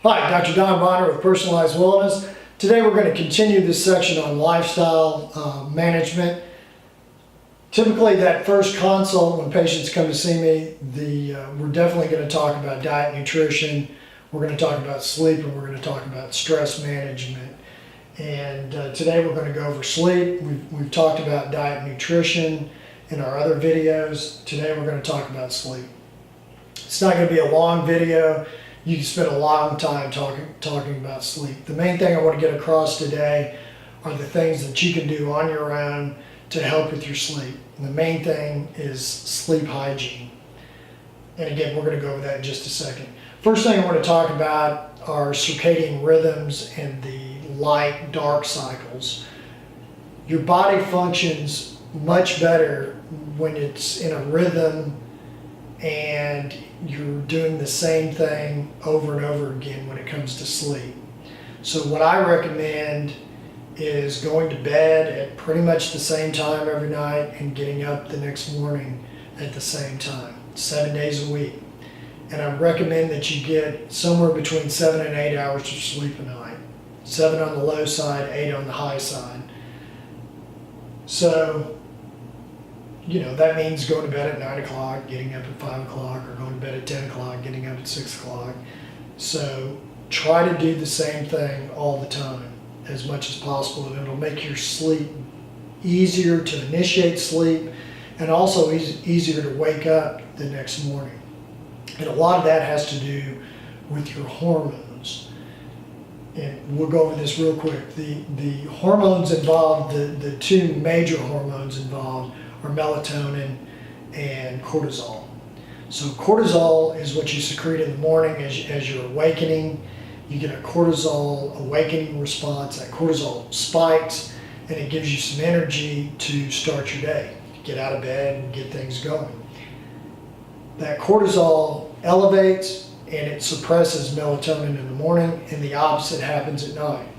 Hi, Dr. Don Bonner with Personalized Wellness. Today we're going to continue this section on lifestyle management. Typically that first consult when patients come to see me, we're definitely going to talk about diet, nutrition, we're going to talk about sleep, and we're going to talk about stress management. And today we're going to go over sleep. We've talked about diet and nutrition in our other videos. Today we're going to talk about sleep. It's not going to be a long video. You can spend a long time talking about sleep. The main thing I want to get across today are the things that you can do on your own to help with your sleep. And the main thing is sleep hygiene. And again, we're going to go over that in just a second. First thing I want to talk about are circadian rhythms and the light-dark cycles. Your body functions much better when it's in a rhythm and you're doing the same thing over and over again when it comes to sleep. So what I recommend is going to bed at pretty much the same time every night and getting up the next morning at the same time, 7 days a week. And I recommend that you get somewhere between 7 and 8 hours of sleep a night. 7 on the low side, 8 on the high side. So, that means going to bed at 9 o'clock, getting up at 5 o'clock, or going to bed at 10 o'clock, getting up at 6 o'clock. So try to do the same thing all the time as much as possible, and it'll make your sleep easier to initiate sleep and also easier to wake up the next morning. And a lot of that has to do with your hormones. And we'll go over this real quick. The hormones involved, the two major hormones involved are melatonin and cortisol. So cortisol is what you secrete in the morning as you're awakening. You get a cortisol awakening response. That cortisol spikes and it gives you some energy to start your day, get out of bed and get things going. That cortisol elevates and it suppresses melatonin in the morning, and the opposite happens at night.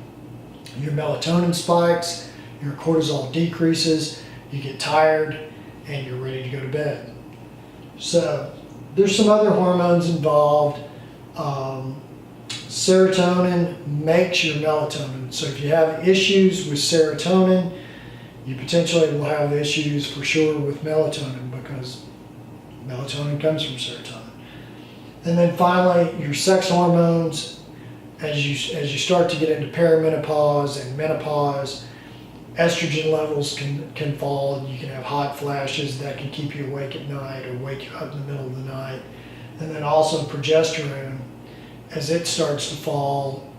Your melatonin spikes, your cortisol decreases, you get tired, and you're ready to go to bed. So there's some other hormones involved. Serotonin makes your melatonin. So if you have issues with serotonin, you potentially will have issues for sure with melatonin, because melatonin comes from serotonin. And then finally, your sex hormones, as you start to get into perimenopause and menopause, estrogen levels can fall, and you can have hot flashes that can keep you awake at night or wake you up in the middle of the night. And then also progesterone, as it starts to fall,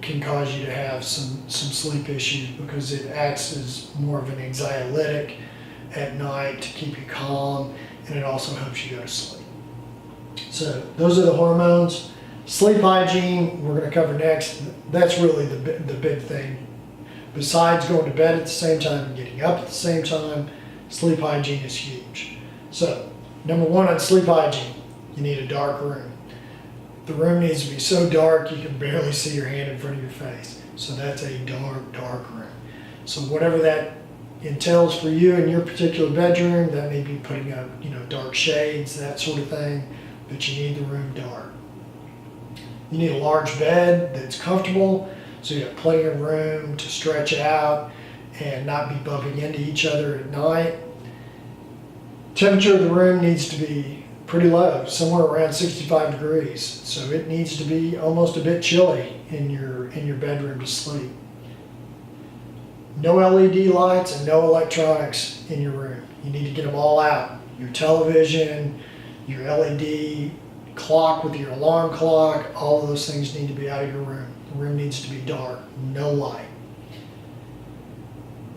can cause you to have some sleep issues, because it acts as more of an anxiolytic at night to keep you calm, and it also helps you go to sleep. So those are the hormones. Sleep hygiene, we're going to cover next. That's really the big thing. Besides going to bed at the same time and getting up at the same time, sleep hygiene is huge. So, number one on sleep hygiene, you need a dark room. The room needs to be so dark you can barely see your hand in front of your face. So that's a dark room. So whatever that entails for you in your particular bedroom, that may be putting up, dark shades, that sort of thing, but you need the room dark. You need a large bed that's comfortable, so you have plenty of room to stretch out and not be bumping into each other at night. Temperature of the room needs to be pretty low, somewhere around 65 degrees. So it needs to be almost a bit chilly in your bedroom to sleep. No LED lights and no electronics in your room. You need to get them all out. Your television, your LED clock with your alarm clock, all of those things need to be out of your room. The room needs to be dark, no light.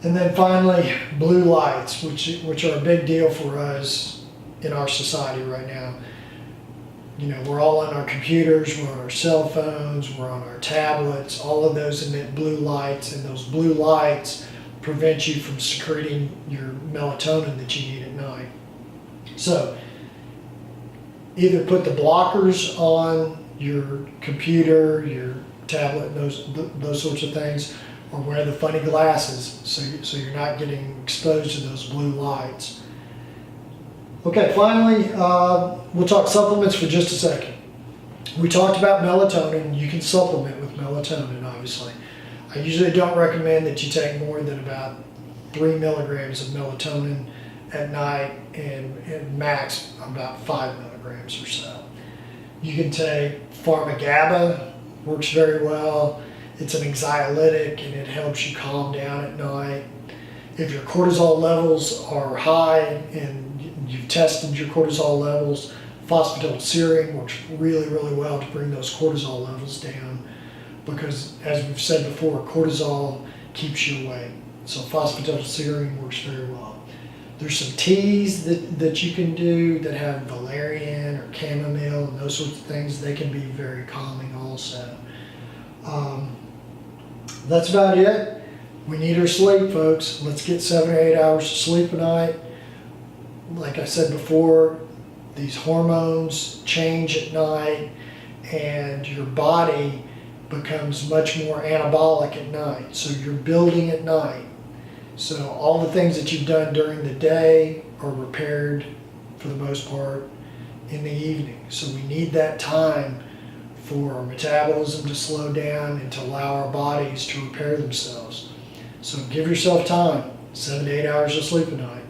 And then finally, blue lights, which are a big deal for us in our society right now. We're all on our computers, we're on our cell phones, we're on our tablets. All of those emit blue lights, and those blue lights prevent you from secreting your melatonin that you need at night. So either put the blockers on your computer, your tablet, those sorts of things, or wear the funny glasses so you're not getting exposed to those blue lights. Okay, finally, we'll talk supplements for just a second. We talked about melatonin. You can supplement with melatonin, obviously. I usually don't recommend that you take more than about 3 milligrams of melatonin at night, and max about 5 milligrams or so. You can take pharmagaba, works very well. It's an anxiolytic and it helps you calm down at night. If your cortisol levels are high and you've tested your cortisol levels, phosphatidylserine works really, really well to bring those cortisol levels down, because as we've said before, cortisol keeps you awake. So phosphatidylserine works very well. There's some teas that you can do that have valerian or chamomile and those sorts of things. They can be very calming also. That's about it. We need our sleep, folks. Let's get 7 or 8 hours of sleep a night. Like I said before, these hormones change at night and your body becomes much more anabolic at night. So you're building at night. So all the things that you've done during the day are repaired for the most part in the evening. So we need that time for our metabolism to slow down and to allow our bodies to repair themselves. So give yourself time, 7 to 8 hours of sleep a night.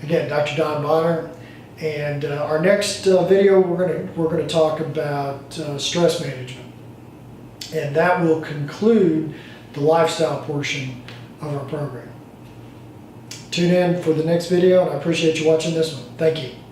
Again, Dr. Don Bonner, and our next video we're going to talk about stress management, and that will conclude the lifestyle portion of our program. Tune in for the next video, and I appreciate you watching this one. Thank you.